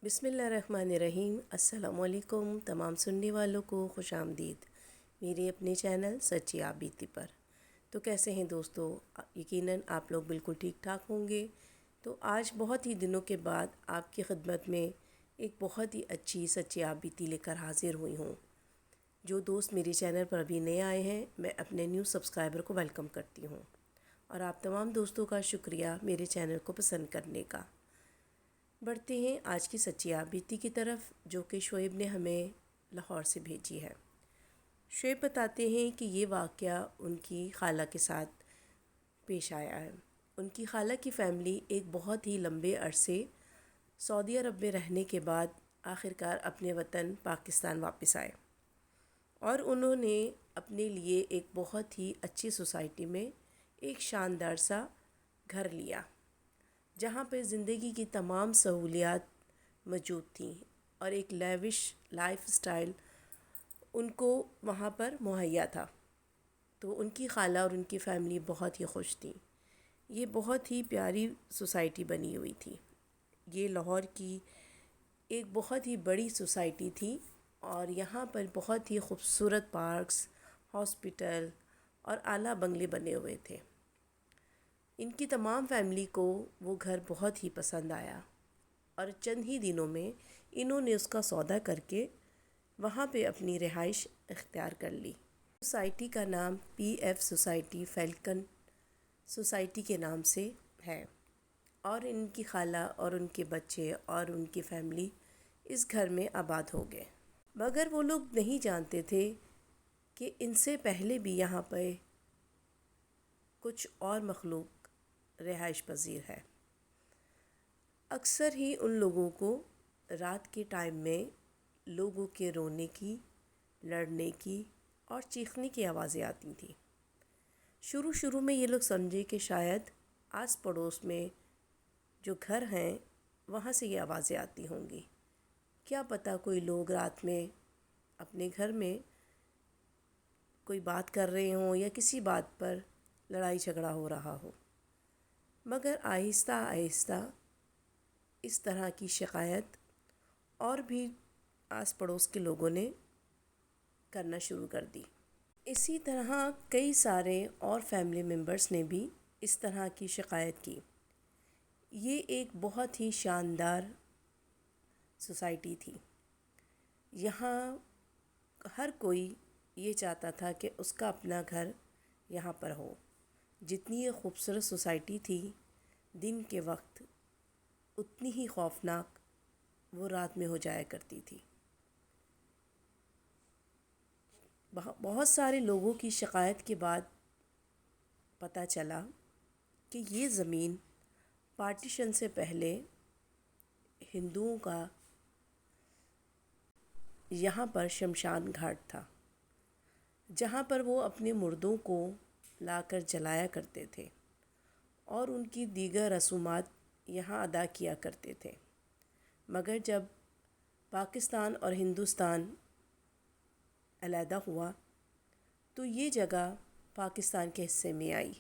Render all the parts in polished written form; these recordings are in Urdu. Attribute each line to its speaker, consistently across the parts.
Speaker 1: بسم اللہ الرحمن الرحیم۔ السلام علیکم تمام سننے والوں کو خوش آمدید میرے اپنے چینل سچی آپ بیتی پر۔ تو کیسے ہیں دوستو؟ یقیناً آپ لوگ بالکل ٹھیک ٹھاک ہوں گے۔ تو آج بہت ہی دنوں کے بعد آپ کی خدمت میں ایک بہت ہی اچھی سچی آپ بیتی لے کر حاضر ہوئی ہوں۔ جو دوست میرے چینل پر ابھی نئے آئے ہیں، میں اپنے نیو سبسکرائبر کو ویلکم کرتی ہوں، اور آپ تمام دوستوں کا شکریہ میرے چینل کو پسند کرنے کا۔ بڑھتے ہیں آج کی سچی آپ بیتی کی طرف، جو کہ شعیب نے ہمیں لاہور سے بھیجی ہے۔ شعیب بتاتے ہیں کہ یہ واقعہ ان کی خالہ کے ساتھ پیش آیا ہے۔ ان کی خالہ کی فیملی ایک بہت ہی لمبے عرصے سعودی عرب میں رہنے کے بعد آخرکار اپنے وطن پاکستان واپس آئے، اور انہوں نے اپنے لیے ایک بہت ہی اچھی سوسائٹی میں ایک شاندار سا گھر لیا، جہاں پہ زندگی کی تمام سہولیات موجود تھیں، اور ایک لیوش لائف سٹائل ان کو وہاں پر مہیا تھا۔ تو ان کی خالہ اور ان کی فیملی بہت ہی خوش تھیں۔ یہ بہت ہی پیاری سوسائٹی بنی ہوئی تھی۔ یہ لاہور کی ایک بہت ہی بڑی سوسائٹی تھی، اور یہاں پر بہت ہی خوبصورت پارکس، ہاسپٹل اور اعلیٰ بنگلے بنے ہوئے تھے۔ ان کی تمام فیملی کو وہ گھر بہت ہی پسند آیا، اور چند ہی دنوں میں انہوں نے اس کا سودا کر کے وہاں پہ اپنی رہائش اختیار کر لی۔ سوسائٹی کا نام P F society falcon society کے نام سے ہے، اور ان کی خالہ اور ان کے بچے اور ان کی فیملی اس گھر میں آباد ہو گئے۔ مگر وہ لوگ نہیں جانتے تھے کہ ان سے پہلے بھی یہاں پہ کچھ اور مخلوق رہائش پذیر ہے۔ اکثر ہی ان لوگوں کو رات کے ٹائم میں لوگوں کے رونے کی، لڑنے کی اور چیخنے کی آوازیں آتی تھیں۔ شروع میں یہ لوگ سمجھے کہ شاید آس پڑوس میں جو گھر ہیں وہاں سے یہ آوازیں آتی ہوں گی۔ کیا پتہ کوئی لوگ رات میں اپنے گھر میں کوئی بات کر رہے ہوں، یا کسی بات پر لڑائی جھگڑا ہو رہا ہو۔ مگر آہستہ آہستہ اس طرح کی شکایت اور بھی آس پڑوس کے لوگوں نے کرنا شروع کر دی۔ اسی طرح کئی سارے اور فیملی ممبرز نے بھی اس طرح کی شکایت کی۔ یہ ایک بہت ہی شاندار سوسائٹی تھی۔ یہاں ہر کوئی یہ چاہتا تھا کہ اس کا اپنا گھر یہاں پر ہو۔ جتنی یہ خوبصورت سوسائٹی تھی، دن کے وقت اتنی ہی خوفناک وہ رات میں ہو جایا کرتی تھی۔ بہت سارے لوگوں کی شکایت کے بعد پتہ چلا کہ یہ زمین پارٹیشن سے پہلے ہندوؤں کا یہاں پر شمشان گھاٹ تھا، جہاں پر وہ اپنے مردوں کو لا کر جلایا کرتے تھے، اور ان کی دیگر رسومات یہاں ادا کیا کرتے تھے۔ مگر جب پاکستان اور ہندوستان علیحدہ ہوا تو یہ جگہ پاکستان کے حصے میں آئی،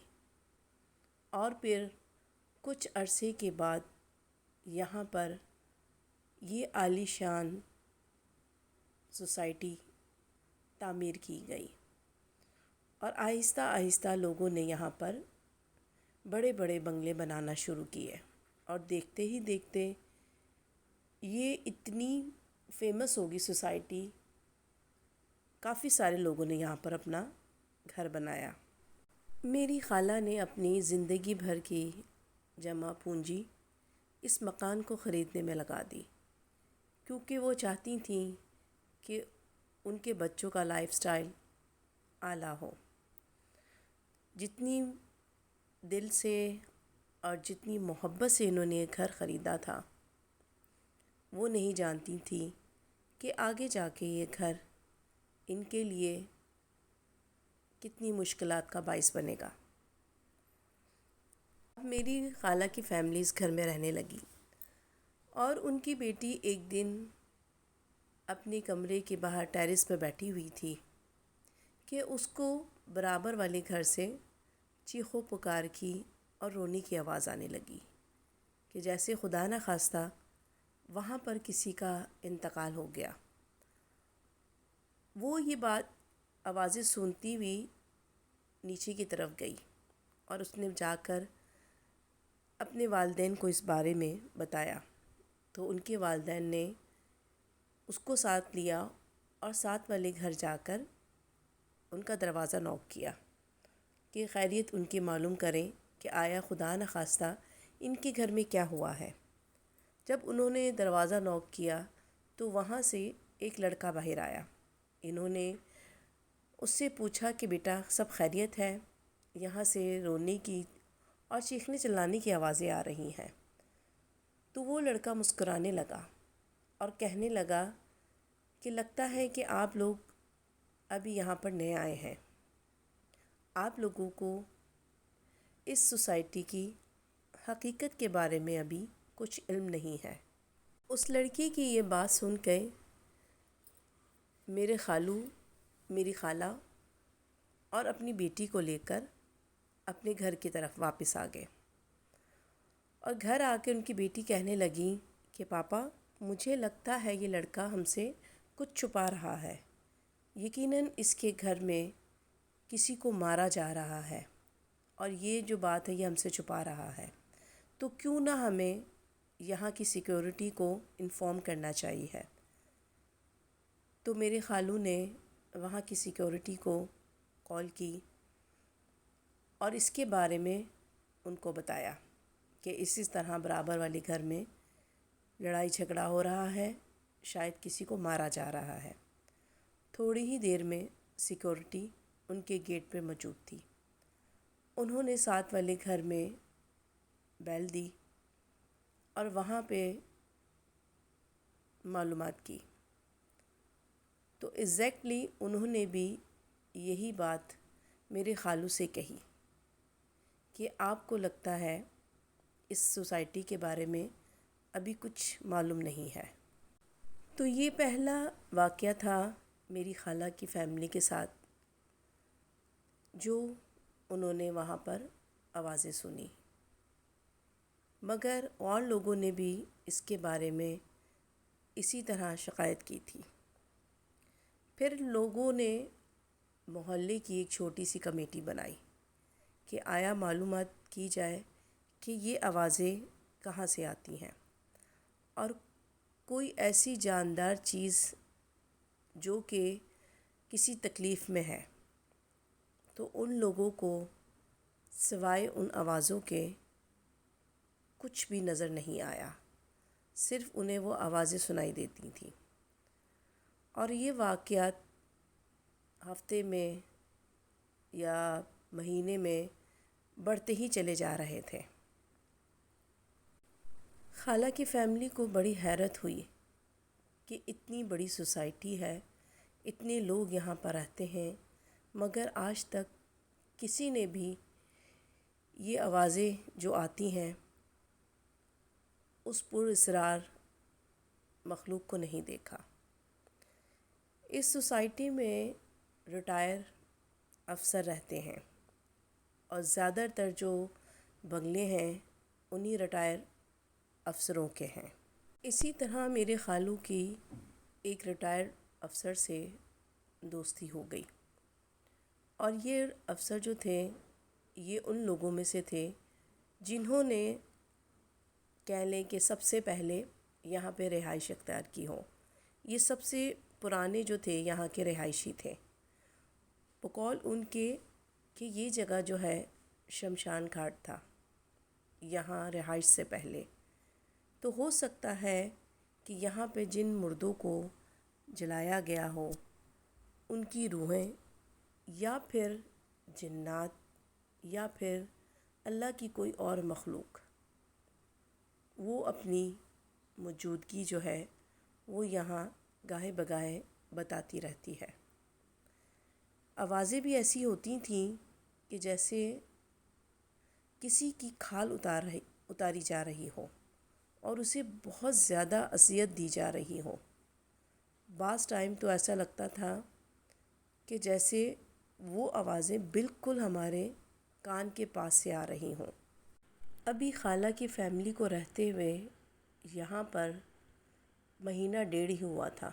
Speaker 1: اور پھر کچھ عرصے کے بعد یہاں پر یہ عالی شان سوسائٹی تعمیر کی گئی، اور آہستہ آہستہ لوگوں نے یہاں پر بڑے بڑے بنگلے بنانا شروع کیے، اور دیکھتے ہی دیکھتے یہ اتنی فیمس ہوگی سوسائٹی، کافی سارے لوگوں نے یہاں پر اپنا گھر بنایا۔ میری خالہ نے اپنی زندگی بھر کی جمع پونجی اس مکان کو خریدنے میں لگا دی، کیونکہ وہ چاہتی تھیں کہ ان کے بچوں کا لائف سٹائل اعلیٰ ہو۔ جتنی دل سے اور جتنی محبت سے انہوں نے یہ گھر خریدا تھا، وہ نہیں جانتی تھیں کہ آگے جا کے یہ گھر ان کے لیے کتنی مشکلات کا باعث بنے گا۔ اب میری خالہ کی فیملی اس گھر میں رہنے لگی، اور ان کی بیٹی ایک دن اپنے کمرے کے باہر ٹیرس پہ بیٹھی ہوئی تھی کہ اس کو برابر والے گھر سے چیخ و پکار کی اور رونے کی آواز آنے لگی، کہ جیسے خدا نخواستہ وہاں پر کسی کا انتقال ہو گیا۔ وہ یہ بات آوازیں سنتی ہوئی نیچے کی طرف گئی اور اس نے جا کر اپنے والدین کو اس بارے میں بتایا، تو ان کے والدین نے اس کو ساتھ لیا اور ساتھ والے گھر جا کر ان کا دروازہ نوک کیا کہ خیریت ان کی معلوم کریں کہ آیا خدا نخواستہ ان کے گھر میں کیا ہوا ہے۔ جب انہوں نے دروازہ نوک کیا تو وہاں سے ایک لڑکا باہر آیا۔ انہوں نے اس سے پوچھا کہ بیٹا سب خیریت ہے؟ یہاں سے رونے کی اور چیخنے چلانے کی آوازیں آ رہی ہیں۔ تو وہ لڑکا مسکرانے لگا اور کہنے لگا کہ لگتا ہے کہ آپ لوگ ابھی یہاں پر نئے آئے ہیں، آپ لوگوں کو اس سوسائٹی کی حقیقت کے بارے میں ابھی کچھ علم نہیں ہے۔ اس لڑکی کی یہ بات سن کے میرے خالو، میری خالہ اور اپنی بیٹی کو لے کر اپنے گھر کی طرف واپس آ گئے، اور گھر آ کے ان کی بیٹی کہنے لگی کہ پاپا مجھے لگتا ہے یہ لڑکا ہم سے کچھ چھپا رہا ہے، یقیناً اس کے گھر میں کسی کو مارا جا رہا ہے اور یہ جو بات ہے یہ ہم سے چھپا رہا ہے، تو کیوں نہ ہمیں یہاں کی سیکیورٹی کو انفارم کرنا چاہیے۔ تو میرے خالو نے وہاں کی سیکیورٹی کو کال کی اور اس کے بارے میں ان کو بتایا کہ اس طرح برابر والے گھر میں لڑائی جھگڑا ہو رہا ہے، شاید کسی کو مارا جا رہا ہے۔ تھوڑی ہی دیر میں سیکیورٹی ان کے گیٹ پہ موجود تھی۔ انہوں نے ساتھ والے گھر میں بیل دی اور وہاں پہ معلومات کی، تو ایگزیکٹلی انہوں نے بھی یہی بات میرے خالو سے کہی کہ آپ کو لگتا ہے اس سوسائٹی کے بارے میں ابھی کچھ معلوم نہیں ہے۔ تو یہ پہلا واقعہ تھا میری خالہ کی فیملی کے ساتھ، جو انہوں نے وہاں پر آوازیں سنی، مگر اور لوگوں نے بھی اس کے بارے میں اسی طرح شکایت کی تھی۔ پھر لوگوں نے محلے کی ایک چھوٹی سی کمیٹی بنائی کہ آیا معلومات کی جائے کہ یہ آوازیں کہاں سے آتی ہیں، اور کوئی ایسی جاندار چیز جو کہ کسی تکلیف میں ہے، تو ان لوگوں کو سوائے ان آوازوں کے کچھ بھی نظر نہیں آیا، صرف انہیں وہ آوازیں سنائی دیتی تھیں۔ اور یہ واقعات ہفتے میں یا مہینے میں بڑھتے ہی چلے جا رہے تھے۔ خالہ کی فیملی کو بڑی حیرت ہوئی کہ اتنی بڑی سوسائٹی ہے، اتنے لوگ یہاں پر رہتے ہیں، مگر آج تک کسی نے بھی یہ آوازیں جو آتی ہیں اس پر اسرار مخلوق کو نہیں دیکھا۔ اس سوسائٹی میں ریٹائر افسر رہتے ہیں، اور زیادہ تر جو بنگلے ہیں انہی ریٹائر افسروں کے ہیں۔ اسی طرح میرے خالو کی ایک ریٹائر افسر سے دوستی ہو گئی، اور یہ افسر جو تھے یہ ان لوگوں میں سے تھے جنہوں نے کہہ لیں کہ سب سے پہلے یہاں پہ رہائش اختیار کی ہو۔ یہ سب سے پرانے جو تھے یہاں کے رہائشی تھے، بقول ان کے کہ یہ جگہ جو ہے شمشان گھاٹ تھا یہاں رہائش سے پہلے، تو ہو سکتا ہے کہ یہاں پہ جن مردوں کو جلایا گیا ہو ان کی روحیں، یا پھر جنات، یا پھر اللہ کی کوئی اور مخلوق، وہ اپنی موجودگی جو ہے وہ یہاں گاہے بگاہے بتاتی رہتی ہے۔ آوازیں بھی ایسی ہوتی تھیں کہ جیسے کسی کی کھال اتاری جا رہی ہو اور اسے بہت زیادہ اذیت دی جا رہی ہو۔ بعض ٹائم تو ایسا لگتا تھا کہ جیسے وہ آوازیں بالکل ہمارے کان کے پاس سے آ رہی ہوں۔ ابھی خالہ کی فیملی کو رہتے ہوئے یہاں پر مہینہ ڈیڑھ ہی ہوا تھا،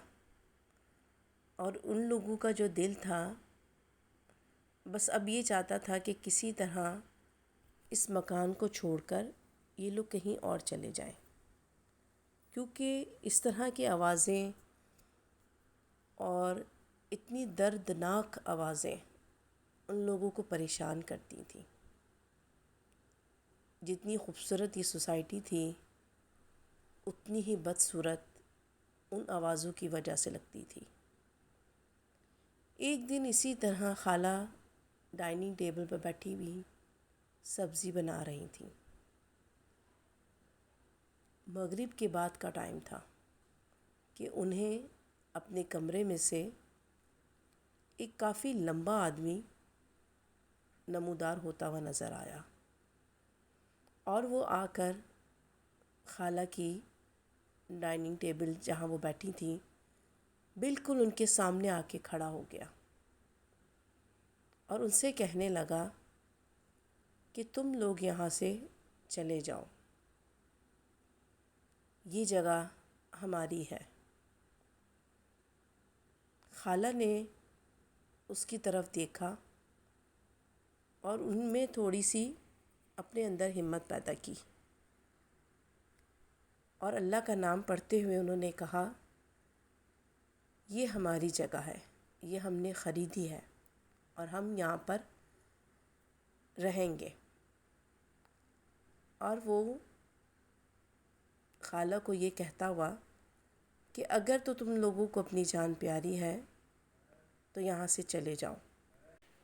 Speaker 1: اور ان لوگوں کا جو دل تھا بس اب یہ چاہتا تھا کہ کسی طرح اس مکان کو چھوڑ کر یہ لوگ کہیں اور چلے جائیں، کیونکہ اس طرح کی آوازیں اور اتنی دردناک آوازیں ان لوگوں کو پریشان کرتی تھیں۔ جتنی خوبصورت یہ سوسائٹی تھی اتنی ہی بدصورت ان آوازوں کی وجہ سے لگتی تھی۔ ایک دن اسی طرح خالہ ڈائننگ ٹیبل پر بیٹھی ہوئی سبزی بنا رہی تھیں۔ مغرب کے بعد کا ٹائم تھا کہ انہیں اپنے کمرے میں سے ایک کافی لمبا آدمی نمودار ہوتا ہوا نظر آیا، اور وہ آ کر خالہ کی ڈائننگ ٹیبل جہاں وہ بیٹھی تھیں بالکل ان کے سامنے آ کے کھڑا ہو گیا اور ان سے کہنے لگا کہ تم لوگ یہاں سے چلے جاؤ، یہ جگہ ہماری ہے۔ خالہ نے اس کی طرف دیکھا اور ان میں تھوڑی سی اپنے اندر ہمت پیدا کی، اور اللہ کا نام پڑھتے ہوئے انہوں نے کہا، یہ ہماری جگہ ہے، یہ ہم نے خریدی ہے اور ہم یہاں پر رہیں گے۔ اور وہ خالہ کو یہ کہتا ہوا کہ اگر تو تم لوگوں کو اپنی جان پیاری ہے تو یہاں سے چلے جاؤ۔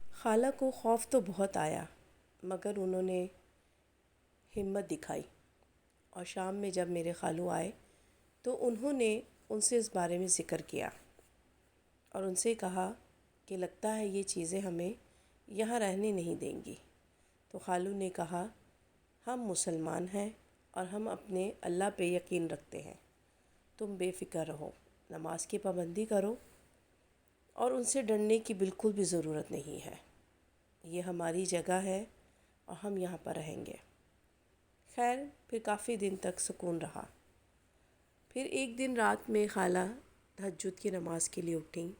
Speaker 1: خالہ کو خوف تو بہت آیا، مگر انہوں نے ہمت دکھائی، اور شام میں جب میرے خالو آئے تو انہوں نے ان سے اس بارے میں ذکر کیا اور ان سے کہا کہ لگتا ہے یہ چیزیں ہمیں یہاں رہنے نہیں دیں گی۔ تو خالو نے کہا، ہم مسلمان ہیں اور ہم اپنے اللہ پہ یقین رکھتے ہیں، تم بے فکر رہو، نماز کی پابندی کرو، اور ان سے ڈرنے کی بالکل بھی ضرورت نہیں ہے، یہ ہماری جگہ ہے اور ہم یہاں پر رہیں گے۔ خیر پھر کافی دن تک سکون رہا۔ پھر ایک دن رات میں خالہ تہجد کی نماز کے لیے اٹھیں۔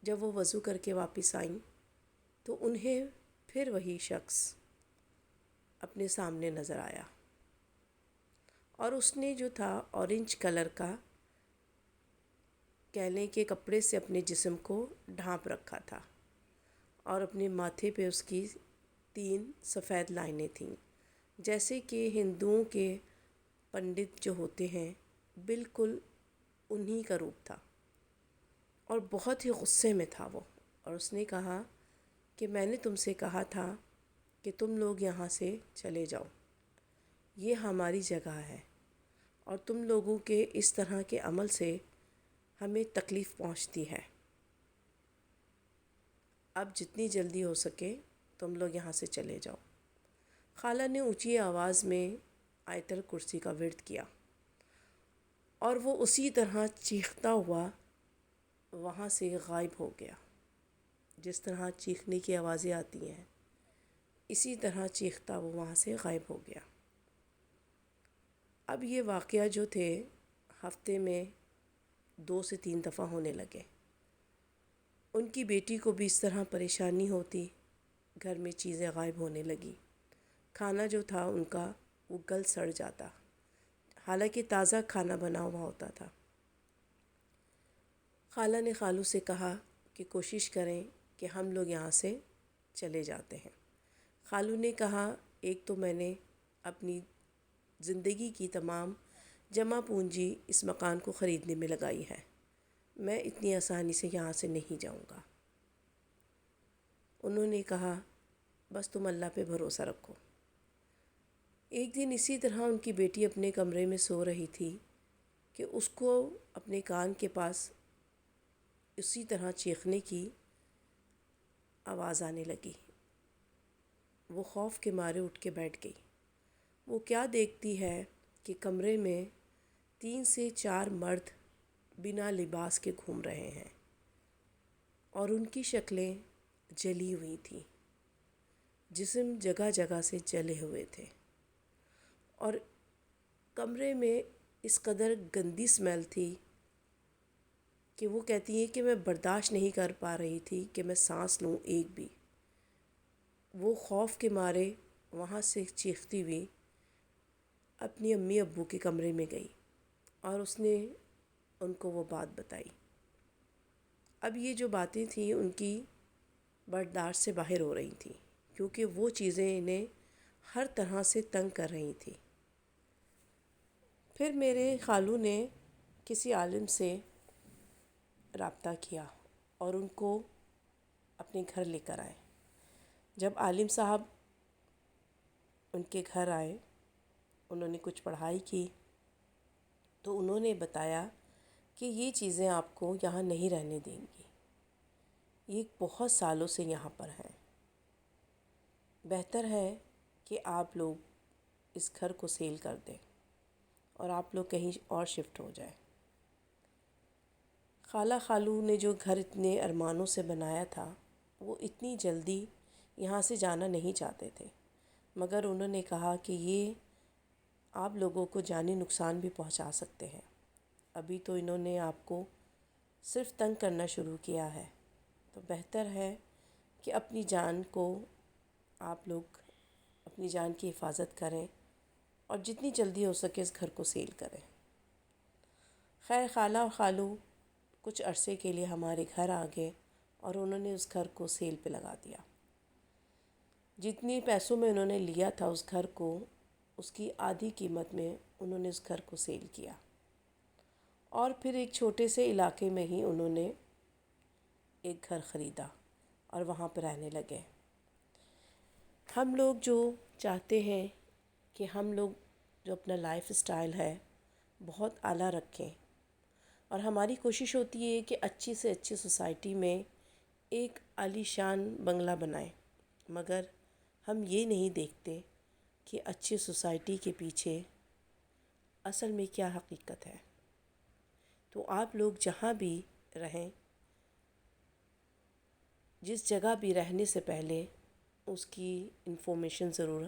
Speaker 1: جب وہ وضو کر کے واپس آئیں تو انہیں پھر وہی شخص اپنے سامنے نظر آیا، اور اس نے جو تھا اورنج کلر کا کہہ لیں کہ کپڑے سے اپنے جسم کو ڈھانپ رکھا تھا، اور اپنے ماتھے پہ اس کی 3 سفید لائنیں تھیں، جیسے کہ ہندوؤں کے پنڈت جو ہوتے ہیں بالکل انہی کا روپ تھا، اور بہت ہی غصے میں تھا وہ۔ اور اس نے کہا کہ میں نے تم سے کہا تھا کہ تم لوگ یہاں سے چلے جاؤ، یہ ہماری جگہ ہے، اور تم لوگوں کے اس طرح کے عمل سے ہمیں تکلیف پہنچتی ہے، اب جتنی جلدی ہو سکے تم لوگ یہاں سے چلے جاؤ۔ خالہ نے اونچی آواز میں آیت الکرسی کا ورد کیا، اور وہ اسی طرح چیختا ہوا وہاں سے غائب ہو گیا، جس طرح چیخنے کی آوازیں آتی ہیں اسی طرح چیختا وہ وہاں سے غائب ہو گیا۔ اب یہ واقعہ جو تھے ہفتے میں 2 سے 3 دفعہ ہونے لگے۔ ان کی بیٹی کو بھی اس طرح پریشانی ہوتی، گھر میں چیزیں غائب ہونے لگی، کھانا جو تھا ان کا وہ گل سڑ جاتا، حالانکہ تازہ کھانا بنا ہوا ہوتا تھا۔ خالہ نے خالو سے کہا کہ کوشش کریں کہ ہم لوگ یہاں سے چلے جاتے ہیں۔ خالو نے کہا، ایک تو میں نے اپنی زندگی کی تمام جمع پونجی اس مکان کو خریدنے میں لگائی ہے، میں اتنی آسانی سے یہاں سے نہیں جاؤں گا۔ انہوں نے کہا، بس تم اللہ پہ بھروسہ رکھو۔ ایک دن اسی طرح ان کی بیٹی اپنے کمرے میں سو رہی تھی کہ اس کو اپنے کان کے پاس اسی طرح چیخنے کی آواز آنے لگی۔ وہ خوف کے مارے اٹھ کے بیٹھ گئی۔ وہ کیا دیکھتی ہے کہ کمرے میں 3 سے 4 مرد بنا لباس کے گھوم رہے ہیں، اور ان کی شکلیں جلی ہوئی تھیں، جسم جگہ جگہ سے جلے ہوئے تھے، اور کمرے میں اس قدر گندی سمیل تھی کہ وہ کہتی ہیں کہ میں برداشت نہیں کر پا رہی تھی کہ میں سانس لوں ایک بھی۔ وہ خوف کے مارے وہاں سے چیختی ہوئی اپنی امی ابو کے کمرے میں گئی اور اس نے ان کو وہ بات بتائی۔ اب یہ جو باتیں تھیں ان کی برداشت سے باہر ہو رہی تھیں، کیونکہ وہ چیزیں انہیں ہر طرح سے تنگ کر رہی تھیں۔ پھر میرے خالو نے کسی عالم سے رابطہ کیا اور ان کو اپنے گھر لے کر آئے۔ جب عالم صاحب ان کے گھر آئے، انہوں نے کچھ پڑھائی کی تو انہوں نے بتایا کہ یہ چیزیں آپ کو یہاں نہیں رہنے دیں گی، یہ بہت سالوں سے یہاں پر ہیں، بہتر ہے کہ آپ لوگ اس گھر کو سیل کر دیں اور آپ لوگ کہیں اور شفٹ ہو جائیں۔ خالہ خالو نے جو گھر اتنے ارمانوں سے بنایا تھا وہ اتنی جلدی یہاں سے جانا نہیں چاہتے تھے، مگر انہوں نے کہا کہ یہ آپ لوگوں کو جانی نقصان بھی پہنچا سکتے ہیں، ابھی تو انہوں نے آپ کو صرف تنگ کرنا شروع کیا ہے، تو بہتر ہے کہ اپنی جان کو آپ لوگ اپنی جان کی حفاظت کریں اور جتنی جلدی ہو سکے اس گھر کو سیل کریں۔ خیر خالہ و خالو کچھ عرصے کے لیے ہمارے گھر آ گئے اور انہوں نے اس گھر کو سیل پہ لگا دیا۔ جتنی پیسوں میں انہوں نے لیا تھا اس گھر کو، اس کی آدھی قیمت میں انہوں نے اس گھر کو سیل کیا، اور پھر ایک چھوٹے سے علاقے میں ہی انہوں نے ایک گھر خریدا اور وہاں پہ رہنے لگے۔ ہم لوگ جو چاہتے ہیں کہ ہم لوگ جو اپنا لائف اسٹائل ہے بہت اعلیٰ رکھیں، اور ہماری کوشش ہوتی ہے کہ اچھی سے اچھی سوسائٹی میں ایک عالی شان بنگلہ بنائیں، مگر ہم یہ نہیں دیکھتے کہ اچھی سوسائٹی کے پیچھے اصل میں کیا حقیقت ہے۔ تو آپ لوگ جہاں بھی رہیں، جس جگہ بھی رہنے سے پہلے اس کی انفارمیشن ضرور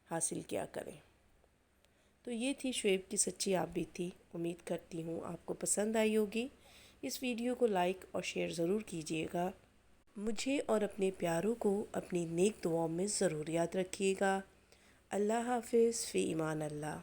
Speaker 1: حاصل کیا کریں۔ تو یہ تھی شعیب کی سچی آپ بیتی، امید کرتی ہوں آپ کو پسند آئی ہوگی۔ اس ویڈیو کو لائک اور شیئر ضرور کیجیے گا، مجھے اور اپنے پیاروں کو اپنی نیک دعاؤں میں ضرور یاد رکھیے گا۔ اللہ حافظ، فی امان اللہ۔